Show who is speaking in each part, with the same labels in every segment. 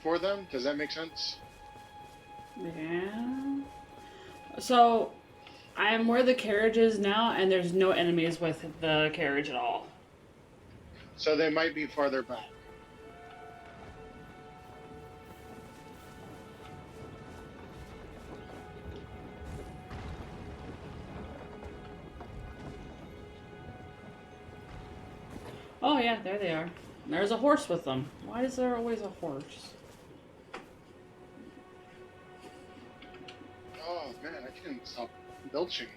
Speaker 1: for them. Does that make sense?
Speaker 2: Yeah. So, I'm where the carriage is now, and there's no enemies with the carriage at all.
Speaker 1: So they might be farther back.
Speaker 2: Oh, yeah, there they are. There's a horse with them. Why is there always a horse?
Speaker 1: Oh man, I can't stop belching.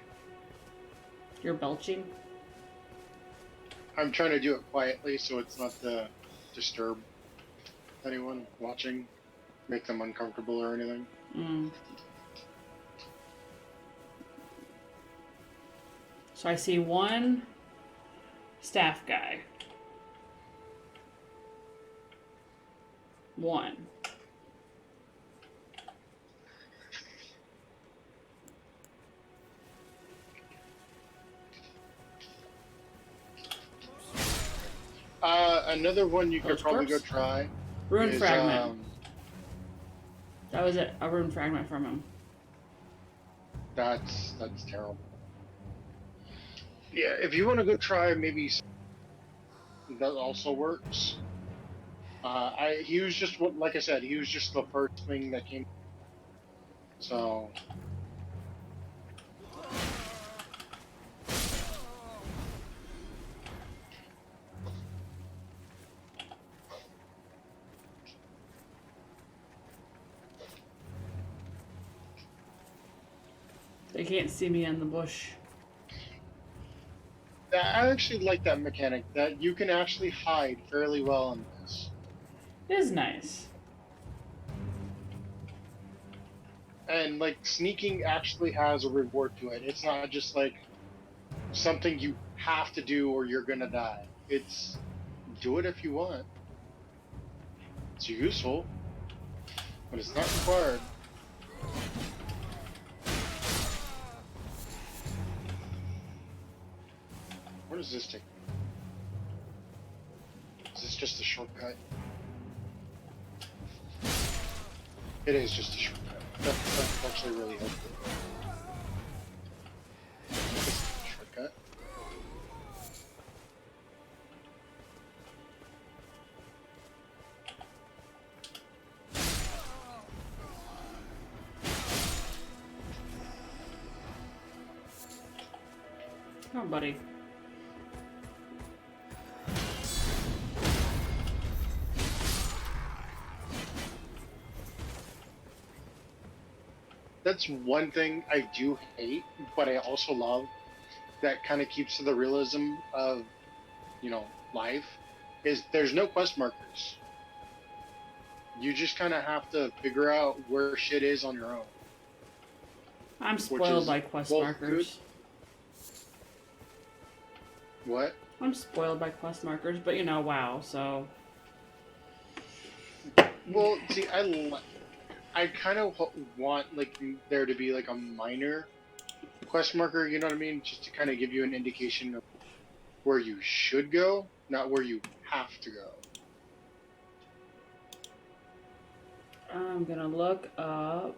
Speaker 2: You're belching?
Speaker 1: I'm trying to do it quietly so it's not to disturb anyone watching, make them uncomfortable or anything.
Speaker 2: Mm. So I see one staff guy. One.
Speaker 1: Another one you could
Speaker 2: Ghost
Speaker 1: probably go
Speaker 2: corpse?
Speaker 1: try
Speaker 2: Rune
Speaker 1: is
Speaker 2: fragment. That was it. A rune fragment from him.
Speaker 1: that's terrible. Yeah, if you want to go try maybe that also works. He was just like I said, he was just the first thing that came. So
Speaker 2: They can't see me in the bush.
Speaker 1: I actually like that mechanic that you can actually hide fairly well in this.
Speaker 2: It is nice.
Speaker 1: And like sneaking actually has a reward to it. It's not just like something you have to do or you're gonna die. It's do it if you want. It's useful, but it's not required. Where does this take me? Is this just a shortcut? It is just a shortcut. That's actually really helpful. This is a shortcut.
Speaker 2: Come on, buddy.
Speaker 1: That's one thing I do hate, but I also love that kind of keeps to the realism of, life, is there's no quest markers. You just kind of have to figure out where shit is on your own,
Speaker 2: I'm
Speaker 1: which
Speaker 2: spoiled
Speaker 1: is
Speaker 2: by quest
Speaker 1: both good.
Speaker 2: markers.
Speaker 1: What?
Speaker 2: I'm spoiled by quest markers, but WoW, so.
Speaker 1: Well, see, I kind of want like there to be like a minor quest marker, you know what I mean? Just to kind of give you an indication of where you should go, not where you have to go.
Speaker 2: I'm gonna look up.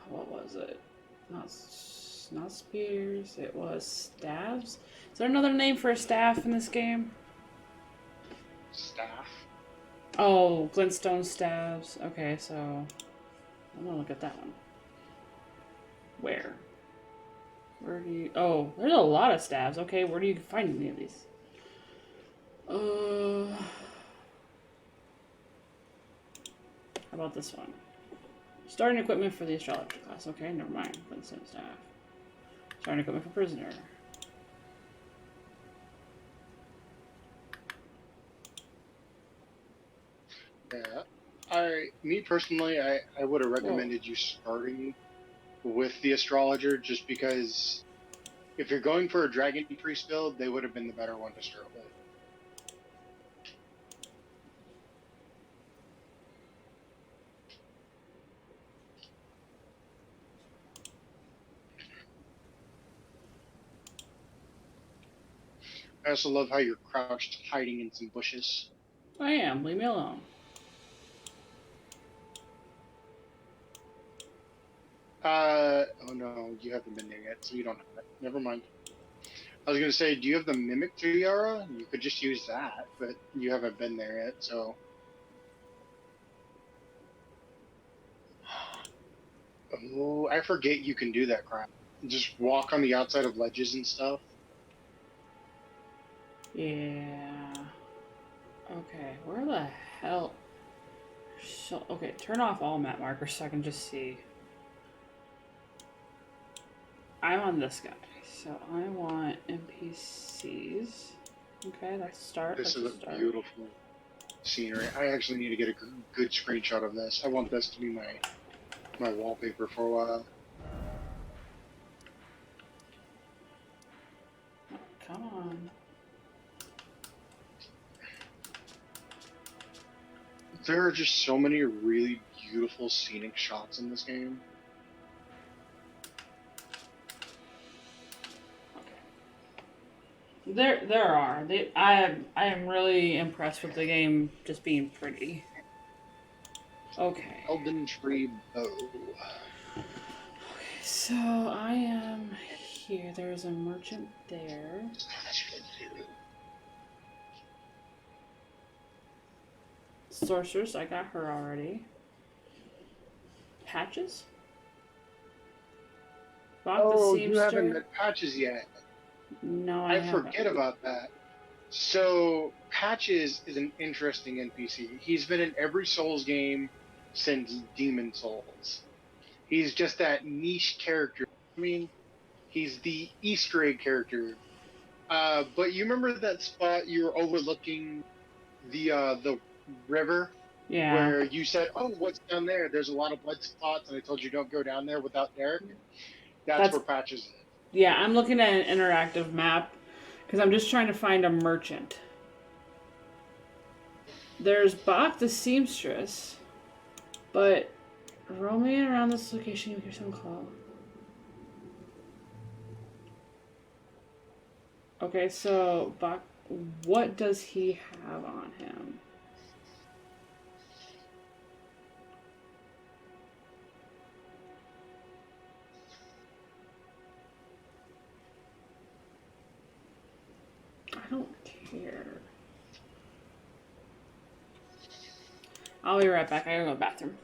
Speaker 2: What was it? Not spears. It was staves. Is there another name for a staff in this game?
Speaker 1: Staff.
Speaker 2: Oh, glintstone staves. Okay, so I'm gonna look at that one. Where? Where do you? Oh, there's a lot of staves. Okay, where do you find any of these? How about this one? Starting equipment for the astrologer class. Okay, never mind. Glintstone staff. Starting equipment for prisoner.
Speaker 1: Yeah. Me personally, I would have
Speaker 2: Whoa.
Speaker 1: recommended you starting with the astrologer just because if you're going for a dragon priest build, they would have been the better one to start with. I also love how you're crouched hiding in some bushes.
Speaker 2: I am. Leave me alone.
Speaker 1: Oh no, you haven't been there yet, so you don't have it. Never mind. I was gonna say, do you have the Mimic Tiara? You could just use that, but you haven't been there yet, so. Oh, I forget you can do that crap. Just walk on the outside of ledges and stuff.
Speaker 2: Yeah. Okay, where the hell? So, okay, turn off all map markers so I can just see. I'm on this guy, so I want NPCs. Okay, let's start.
Speaker 1: This
Speaker 2: Let's
Speaker 1: is a
Speaker 2: just start.
Speaker 1: beautiful scenery. I actually need to get a good screenshot of this. I want this to be my wallpaper for a while.
Speaker 2: Oh, come on.
Speaker 1: There are just so many really beautiful scenic shots in this game.
Speaker 2: There are. I am really impressed with the game just being pretty. Okay.
Speaker 1: Elden Tree Bow.
Speaker 2: So I am here. There's a merchant there. Sorceress, I got her already. Patches? Bought the
Speaker 1: Oh, you haven't
Speaker 2: seamster?
Speaker 1: met Patches yet.
Speaker 2: No, I
Speaker 1: I
Speaker 2: haven't.
Speaker 1: forget about that. So Patches is an interesting NPC. He's been in every Souls game since Demon Souls. He's just that niche character. I mean, he's the Easter egg character. But you remember that spot you were overlooking the river
Speaker 2: Yeah.
Speaker 1: where you said, "Oh, what's down there? There's a lot of blood spots," and I told you don't go down there without Derek. That's
Speaker 2: That's
Speaker 1: where Patches is.
Speaker 2: yeah, I'm looking at an interactive map because I'm just trying to find a merchant. There's Bach the seamstress, but roaming around this location you hear some call. Okay, so Bach, what does he have on him? I don't care. I'll be right back. I gotta go to the bathroom.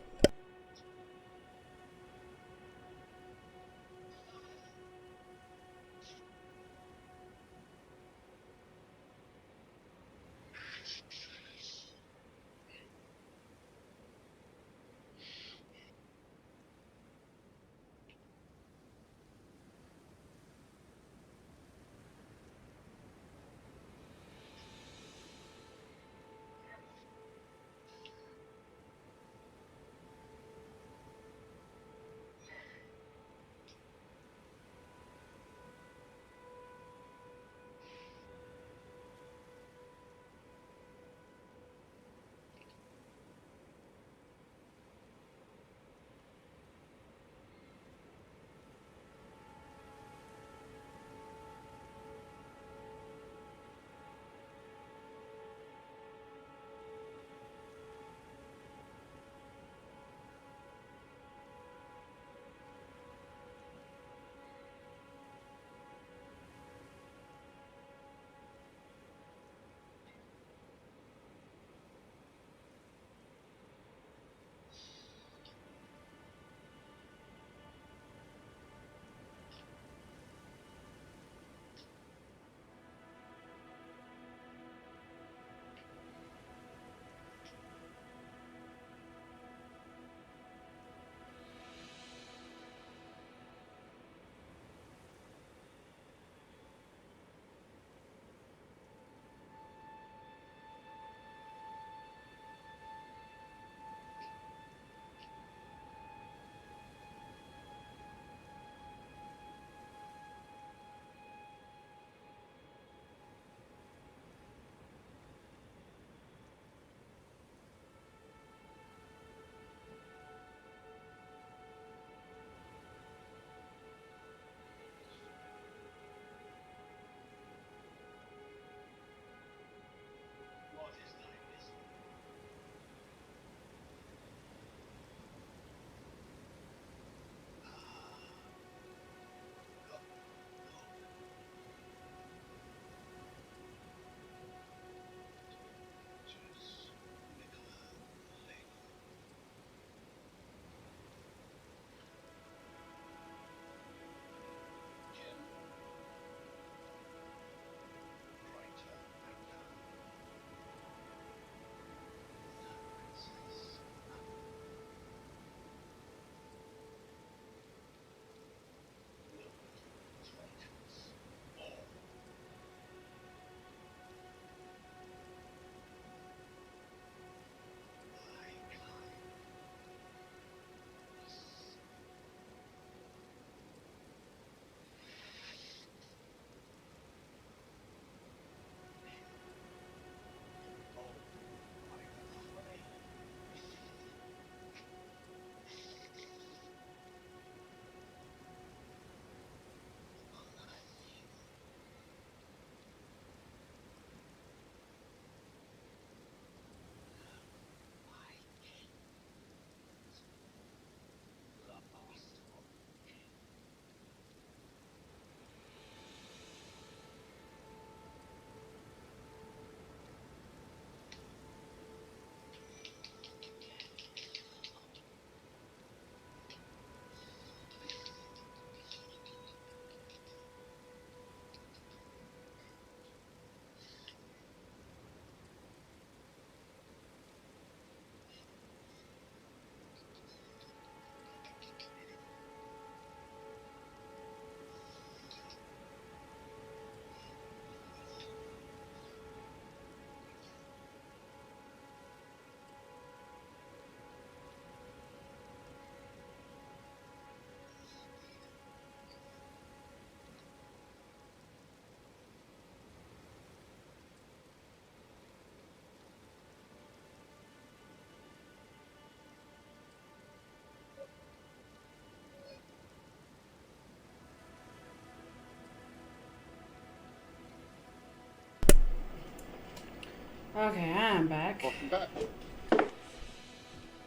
Speaker 2: Okay, I'm back.
Speaker 1: Welcome back.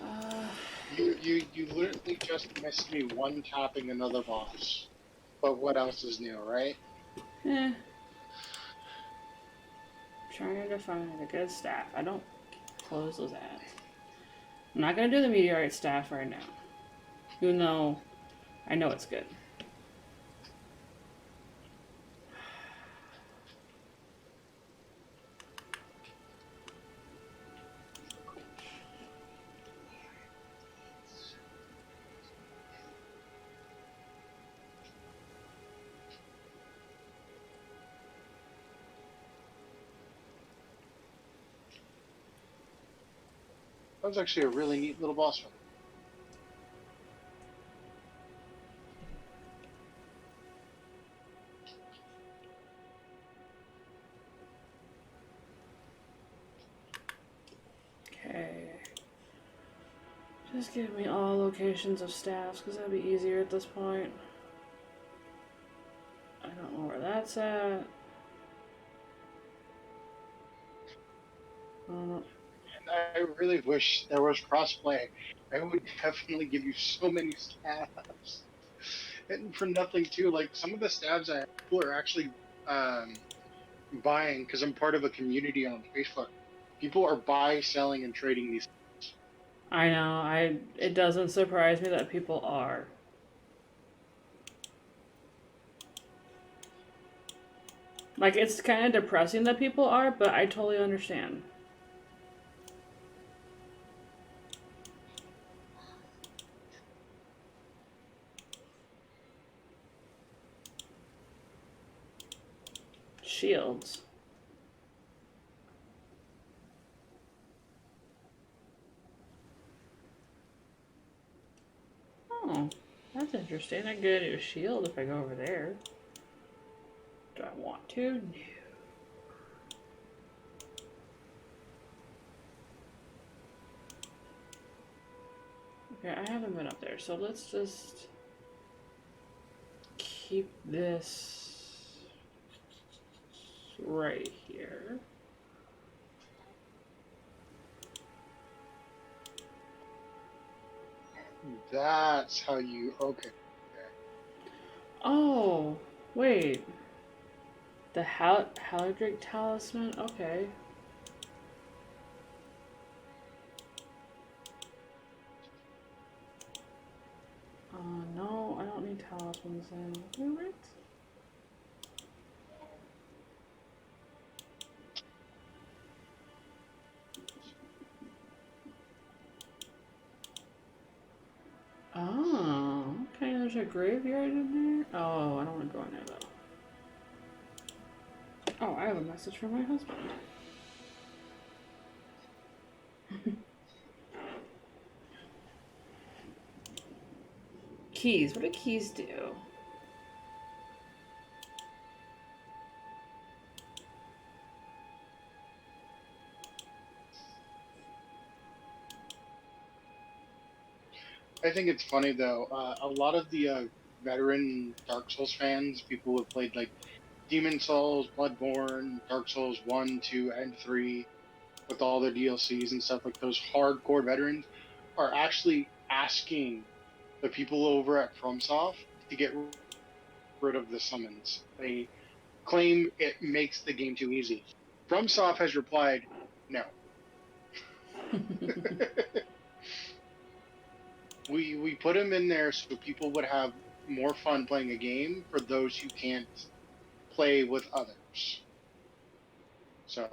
Speaker 2: Uh,
Speaker 1: You literally just missed me one tapping another boss. But what else is new, right?
Speaker 2: eh. Trying to find a good staff. I don't close those ads. I'm not gonna do the meteorite staff right now. Even though I know it's good.
Speaker 1: That was actually a really neat little boss fight.
Speaker 2: Okay. Just give me all locations of staffs, because that'd be easier at this point. I don't know where that's at.
Speaker 1: And I really wish there was crossplay. I would definitely give you so many stabs. And for nothing too, like some of the stabs I people are actually um, buying because I'm part of a community on Facebook. People are selling, and trading these.
Speaker 2: I know. It doesn't surprise me that people are. Like, it's kind of depressing that people are, but I totally understand. Shields. Oh, that's interesting. I get a shield if I go over there. Do I want to? No. Okay, I haven't been up there, so let's just keep this right here.
Speaker 1: That's how you. Okay.
Speaker 2: Oh, wait. The Halidric Talisman? Okay. No, I don't need talismans then. What? Oh, okay, there's a graveyard in there? Oh, I don't want to go in there though. Oh, I have a message from my husband. Keys. What do keys do?
Speaker 1: I think it's funny though. A lot of the veteran Dark Souls fans, people who have played like Demon Souls, Bloodborne, Dark Souls 1, 2, and 3, with all the DLCs and stuff, like those hardcore veterans, are actually asking the people over at FromSoft to get rid of the summons. They claim it makes the game too easy. FromSoft has replied, no. We put them in there so people would have more fun playing a game for those who can't play with others. So,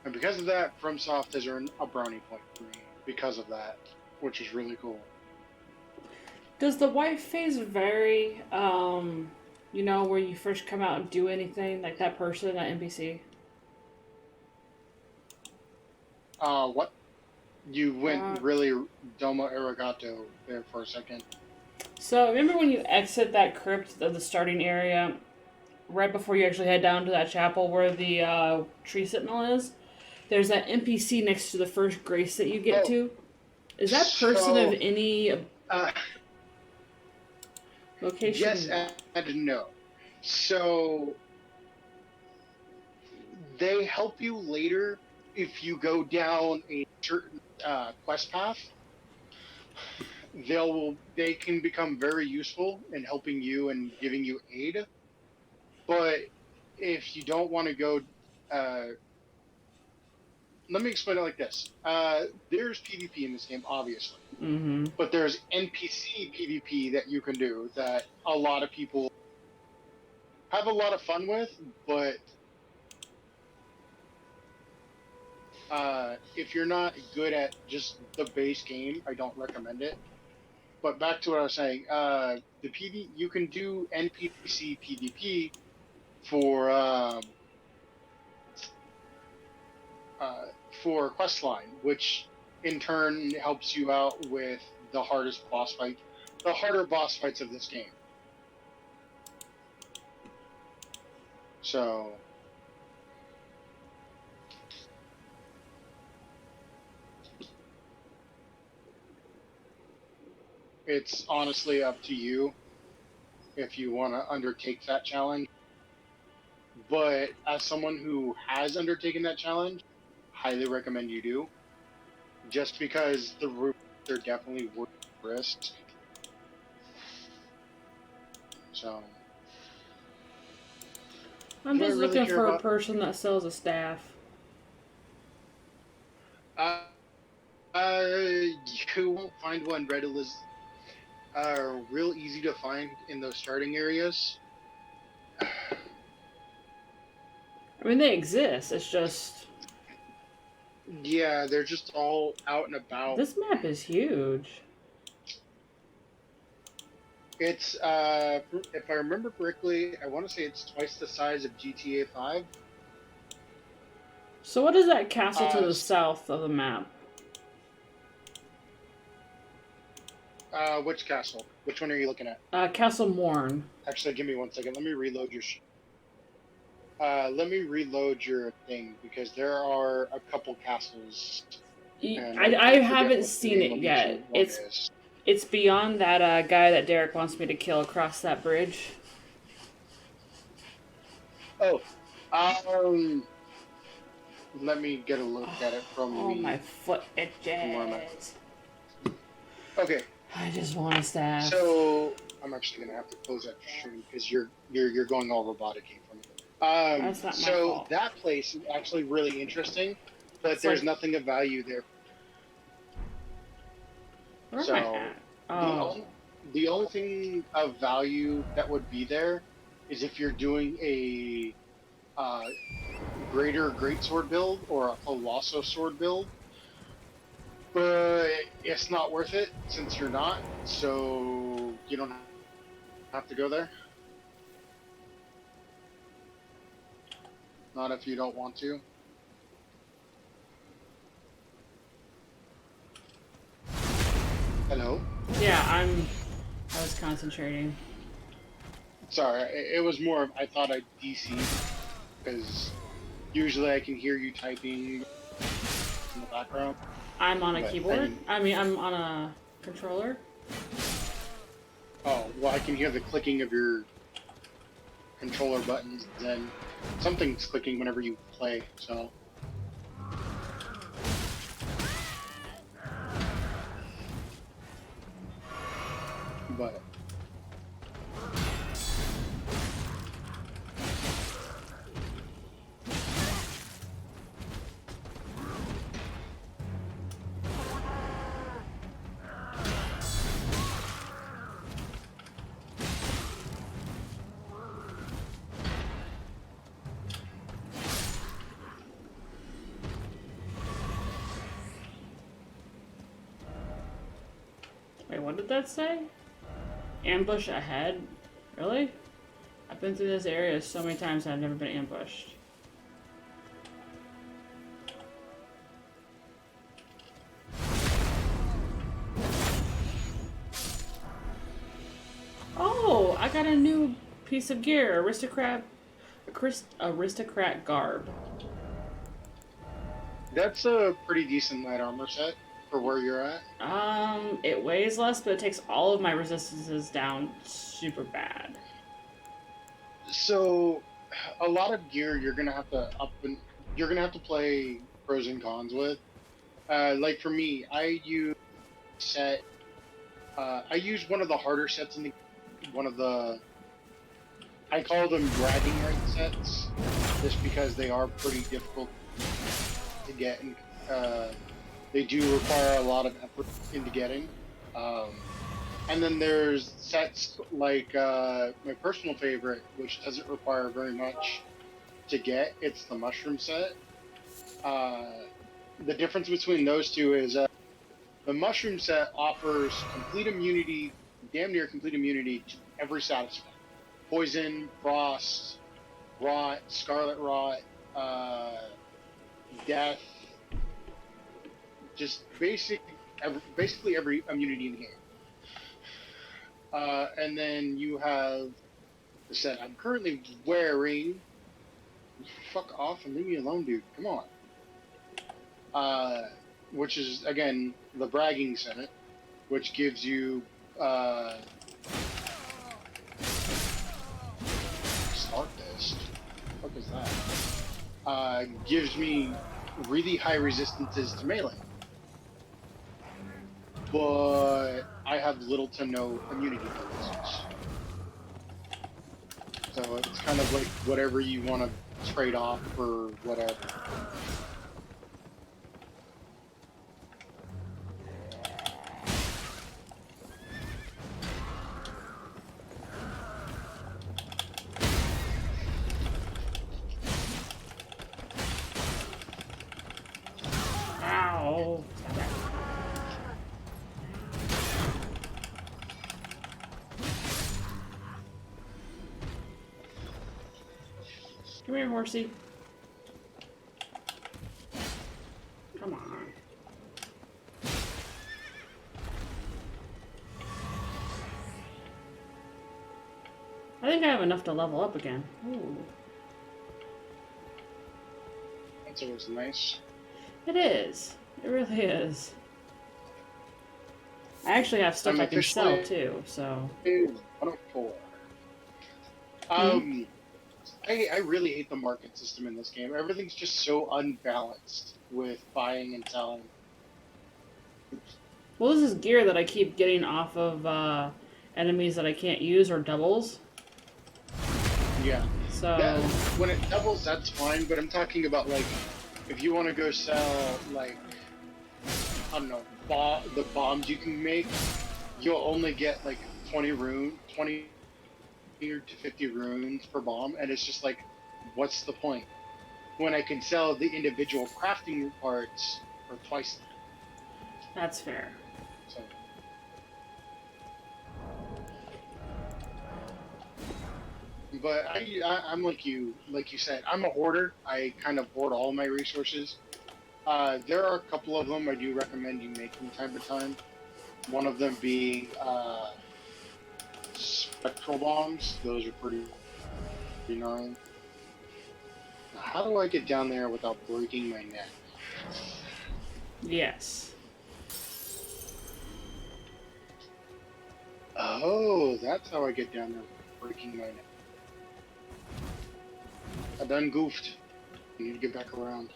Speaker 1: and because of that, FromSoft has earned a brownie point for me because of that, which is really cool.
Speaker 2: Does the white phase vary, you know, where you first come out and do anything, like that person, that NPC?
Speaker 1: What? You went
Speaker 2: Uh,
Speaker 1: really Domo Arigato there for a second.
Speaker 2: so remember when you exit that crypt of the starting area, right before you actually head down to that chapel where the tree sentinel is? There's that NPC next to the first grace that you get
Speaker 1: Oh,
Speaker 2: to. Is that person of
Speaker 1: so,
Speaker 2: any
Speaker 1: uh, yes
Speaker 2: location?
Speaker 1: and no. So, they help you later if you go down a certain quest path, they can become very useful in helping you and giving you aid. But if you don't want to go, uh, let me explain it like this: there's PvP in this game, obviously,
Speaker 2: Mm-hmm.
Speaker 1: but there's NPC PvP that you can do that a lot of people have a lot of fun with. But if you're not good at just the base game, I don't recommend it. But back to what I was saying, the PV you can do NPC PvP for uh, for questline, which in turn helps you out with the hardest boss fight, the harder boss fights of this game. So it's honestly up to you if you want to undertake that challenge. But as someone who has undertaken that challenge, highly recommend you do, just because the rewards are definitely worth the risk. So,
Speaker 2: I'm
Speaker 1: do I
Speaker 2: just
Speaker 1: really
Speaker 2: looking
Speaker 1: care
Speaker 2: for a
Speaker 1: about?
Speaker 2: person that sells a staff.
Speaker 1: Uh, you won't find one readily. Real easy to find in those starting areas.
Speaker 2: I mean, they exist. It's just
Speaker 1: Yeah, they're just all out and about.
Speaker 2: this map is huge.
Speaker 1: It's if I remember correctly, I want to say it's twice the size of GTA 5.
Speaker 2: So what is that castle to
Speaker 1: Uh,
Speaker 2: the south of the map?
Speaker 1: which castle? Which one are you looking at?
Speaker 2: Castle Morn.
Speaker 1: Actually, give me 1 second. Let me reload your. Let me reload your thing because there are a couple castles, and
Speaker 2: I
Speaker 1: I forget
Speaker 2: haven't
Speaker 1: what the
Speaker 2: seen
Speaker 1: name
Speaker 2: it
Speaker 1: of each
Speaker 2: yet.
Speaker 1: one is.
Speaker 2: It's beyond that guy that Derek wants me to kill across that bridge.
Speaker 1: Oh, um, let me get a look at it
Speaker 2: Oh, my foot
Speaker 1: from where I'm at.
Speaker 2: itches.
Speaker 1: Okay,
Speaker 2: I just want a staff.
Speaker 1: so I'm actually gonna have to close that stream because you're going all robotic for me.
Speaker 2: That's not my
Speaker 1: So
Speaker 2: fault.
Speaker 1: that place is actually really interesting, but
Speaker 2: It's
Speaker 1: there's
Speaker 2: like,
Speaker 1: nothing of value there.
Speaker 2: where am I
Speaker 1: So
Speaker 2: at?
Speaker 1: the
Speaker 2: Oh.
Speaker 1: only the only thing of value that would be there is if you're doing a uh, greater greatsword build or a colosso sword build, but it's not worth it since you're not. So you don't have to go there. Not if you don't want to. Hello.
Speaker 2: Yeah, I was concentrating.
Speaker 1: Sorry, it was more of I thought I'd DC'd because usually I can hear you typing in the background,
Speaker 2: I'm on a
Speaker 1: but I
Speaker 2: keyboard.
Speaker 1: didn't.
Speaker 2: I mean, I'm on a controller.
Speaker 1: Oh, well, I can hear the clicking of your controller buttons, and something's clicking whenever you play. So, but
Speaker 2: Wait, what did that say? Ambush ahead? Really? I've been through this area so many times and I've never been ambushed. Oh, I got a new piece of gear. Aristocrat garb.
Speaker 1: that's a pretty decent light armor set for where you're at.
Speaker 2: It weighs less, but it takes all of my resistances down super bad.
Speaker 1: So, a lot of gear you're gonna have to up and you're gonna have to play. pros and cons with. Like for me, set. I use one of the harder sets in the one of the I call them bragging right sets, just because they are pretty difficult to get, and they do require a lot of effort into getting. Um, and then there's sets like my personal favorite, which doesn't require very much to get. It's the mushroom set. Uh, the difference between those two is the mushroom set offers complete immunity, damn near complete immunity to every status effect: poison, frost, rot, scarlet rot, death, just basically every immunity in the game. And then you have the set I'm currently wearing. Fuck off and leave me alone, dude. Come on. Which is again the bragging set, which gives you start this. What is that? Gives me really high resistances to melee, but I have little to no immunity bonuses. So it's kind of like whatever you want to trade off for whatever.
Speaker 2: Ow! Come here, horsey. Come on. I think I have enough to level up again. Ooh.
Speaker 1: That's always nice.
Speaker 2: It is. It really is. I actually have stuff I can sell too, so.
Speaker 1: 104. I really hate the market system in this game. Everything's just so unbalanced with buying and selling.
Speaker 2: Well, this is gear that I keep getting off of enemies that I can't use or doubles.
Speaker 1: Yeah.
Speaker 2: So
Speaker 1: when it doubles, that's fine. But I'm talking about like if you want to go sell like I don't know the bombs you can make, you'll only get like 20 to 50 runes per bomb, and it's just like, what's the point when I can sell the individual crafting parts for twice that?
Speaker 2: That's fair.
Speaker 1: So. But I'm like you said, I'm a hoarder. I kind of hoard all my resources. There are a couple of them I do recommend you make from time to time. One of them being spectral bombs. Those are pretty annoying. How do I get down there without breaking my neck?
Speaker 2: Yes.
Speaker 1: Oh, that's how I get down there without breaking my neck. I done goofed. I need to get back around.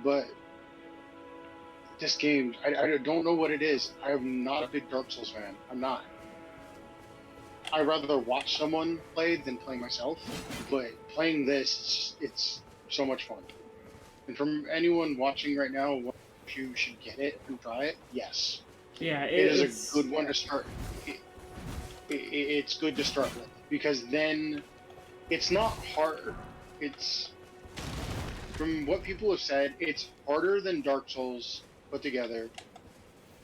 Speaker 1: But this game, I don't know what it is. I am not a big Dark Souls fan. I'm not. I'd rather watch someone play than play myself. But playing this, it's so much fun. And from anyone watching right now, if you should get it and try it, yes.
Speaker 2: Yeah,
Speaker 1: it is a good one to start. It's good to start with because then it's not hard. It's from what people have said, it's harder than Dark Souls put together,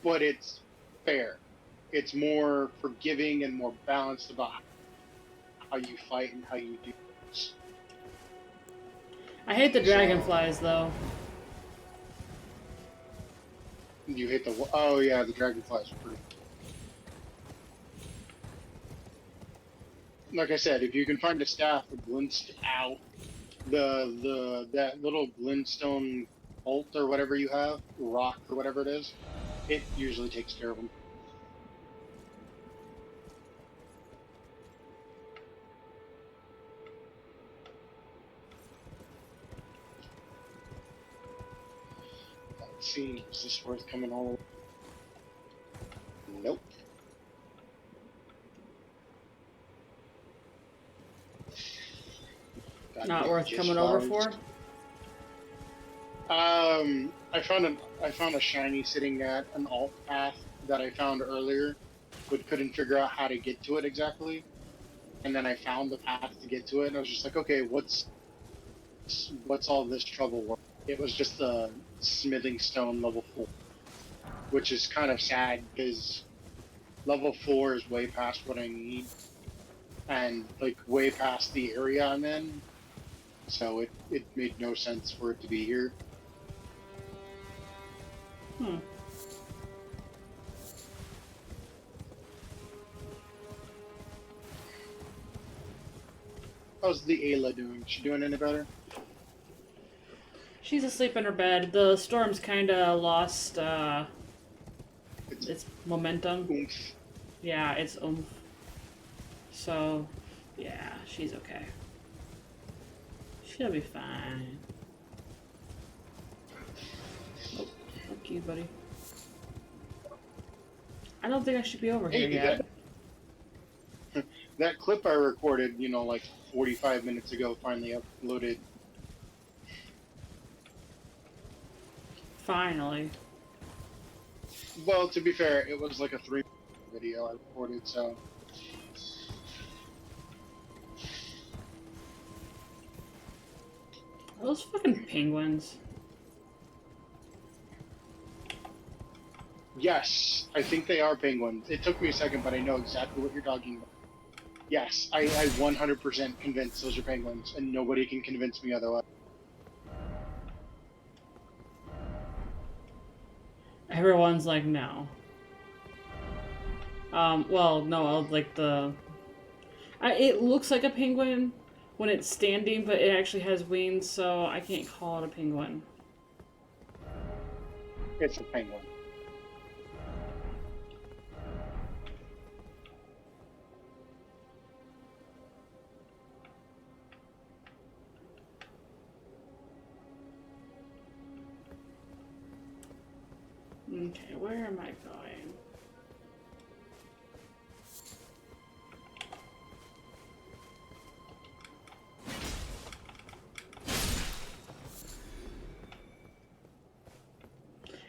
Speaker 1: but it's fair. It's more forgiving and more balanced about how you fight and how you do things.
Speaker 2: I hate the dragonflies though.
Speaker 1: You hate the oh yeah, the dragonflies are pretty. Like I said, if you can find a staff that glints out that little glintstone bolt or whatever you have, rock or whatever it is, it usually takes care of them. see, is this worth coming all? Nope.
Speaker 2: Not worth coming over for.
Speaker 1: I found a shiny sitting at an alt path that I found earlier, but couldn't figure out how to get to it exactly. And then I found the path to get to it, and I was just like, okay, what's all this trouble? It was just a smithing stone level 4, which is kind of sad because level 4 is way past what I need, and like way past the area I'm in. So it made no sense for it to be here. How's the Ayla doing? She doing any better?
Speaker 2: She's asleep in her bed. The storm's kind of lost its momentum.
Speaker 1: Oomph.
Speaker 2: Yeah, it's oomph. So, yeah, she's okay. She'll be fine. Oh, fuck you, buddy. I don't think I should be over here yet.
Speaker 1: That clip I recorded, like 45 minutes ago, finally uploaded.
Speaker 2: Finally.
Speaker 1: Well, to be fair, it was like a 3-minute video I recorded, so.
Speaker 2: Are those fucking penguins?
Speaker 1: Yes, I think they are penguins. It took me a second, but I know exactly what you're talking about. Yes, I 100% convinced those are penguins, and nobody can convince me otherwise.
Speaker 2: Everyone's like, no. Well, no, like it looks like a penguin when it's standing, but it actually has wings, so I can't call it a penguin.
Speaker 1: It's a penguin.
Speaker 2: Okay, where am I going?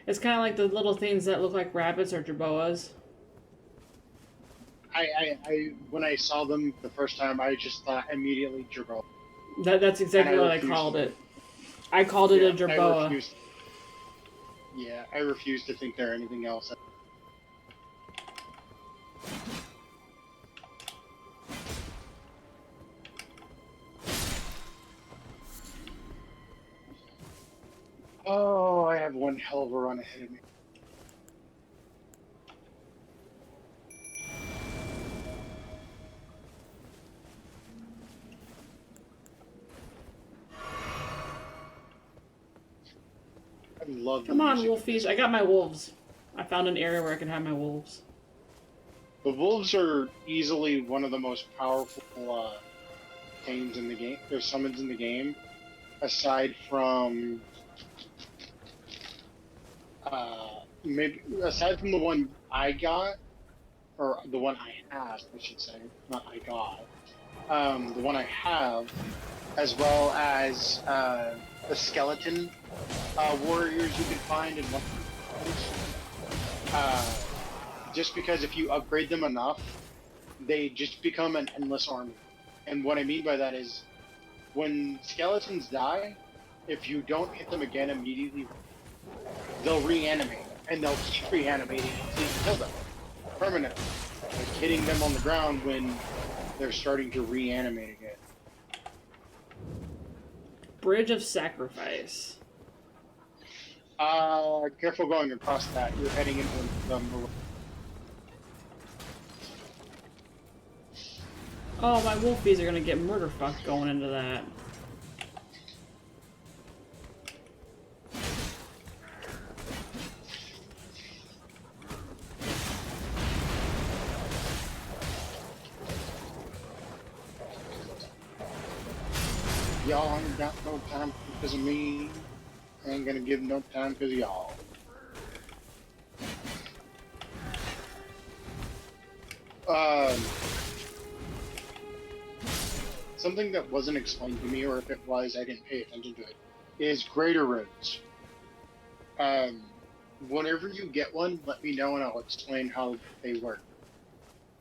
Speaker 2: It's kind of like the little things that look like rabbits or jerboas.
Speaker 1: When I saw them the first time, I just thought immediately jerboa.
Speaker 2: That's exactly what I called it. I called it a jerboa.
Speaker 1: I refuse to think they're anything else. Oh, I have one hell of a run ahead of me. I love.
Speaker 2: Come on, wolfies! I got my wolves. I found an area where I can have my wolves.
Speaker 1: The wolves are easily one of the most powerful things in the game. They're summons in the game, aside from aside from the one I got, or the one I have, I should say, not I got. The one I have, as well as the skeleton warriors you can find in one. Just because if you upgrade them enough, they just become an endless army. And what I mean by that is, when skeletons die, if you don't hit them again immediately, they'll reanimate, and they'll keep reanimating until you kill them permanently, like hitting them on the ground when they're starting to reanimate again.
Speaker 2: Bridge of Sacrifice.
Speaker 1: Careful going across that. You're heading into the.
Speaker 2: Oh, my wolfies are gonna get murder fucked going into that.
Speaker 1: Y'all ain't got no time because of me. Ain't gonna give no time because y'all. Um, Something that wasn't explained to me, or if it was, I didn't pay attention to it, is greater runes. Um, Whenever you get one, let me know and I'll explain how they work.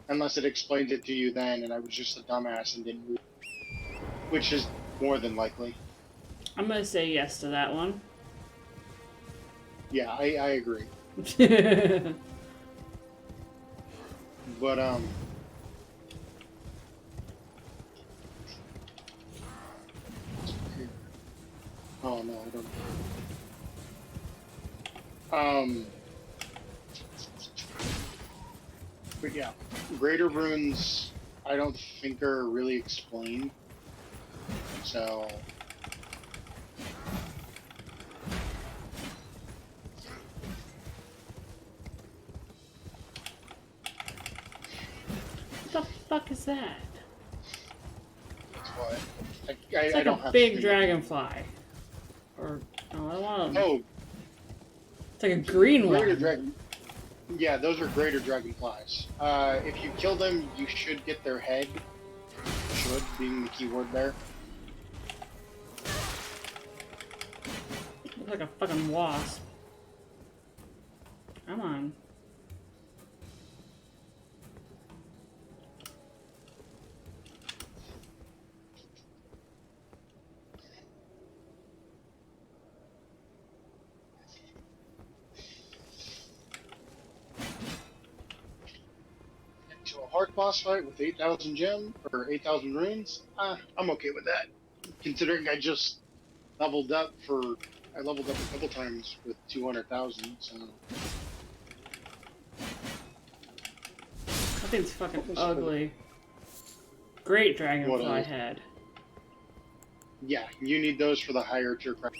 Speaker 1: Unless it explained it to you then, and I was just a dumbass and didn't read, which is more than likely.
Speaker 2: I'm gonna say yes to that one.
Speaker 1: Yeah, I agree. But oh no, I don't. But yeah, greater runes I don't think are really explained. So
Speaker 2: What the fuck is that?
Speaker 1: that's why
Speaker 2: It's
Speaker 1: I
Speaker 2: like
Speaker 1: don't
Speaker 2: a
Speaker 1: have
Speaker 2: big
Speaker 1: stream.
Speaker 2: dragonfly. Or, no, I want them.
Speaker 1: Oh,
Speaker 2: It's like a green
Speaker 1: greater
Speaker 2: one.
Speaker 1: dragon. Yeah, those are greater dragonflies. If you kill them, you should get their head. Should being the keyword there.
Speaker 2: Looks like a fucking wasp. Come on.
Speaker 1: To a hard boss fight with 8,000 gem or 8,000 runes, I'm okay with that. Considering I leveled up a couple times with 200,000. So
Speaker 2: That thing's fucking
Speaker 1: what was
Speaker 2: ugly. Great
Speaker 1: what
Speaker 2: dragonfly
Speaker 1: else?
Speaker 2: head.
Speaker 1: Yeah, you need those for the higher tier craft.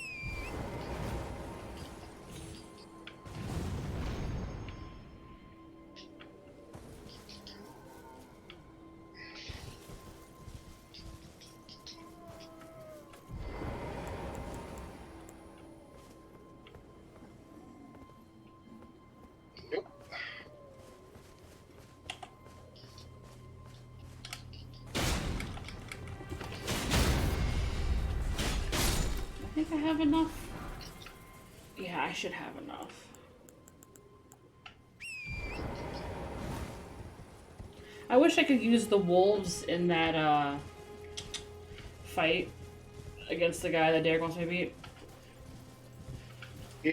Speaker 1: Yep.
Speaker 2: I think I have enough. Yeah, I should have enough. I wish I could use the wolves in that fight against the guy that Derek wants me to beat.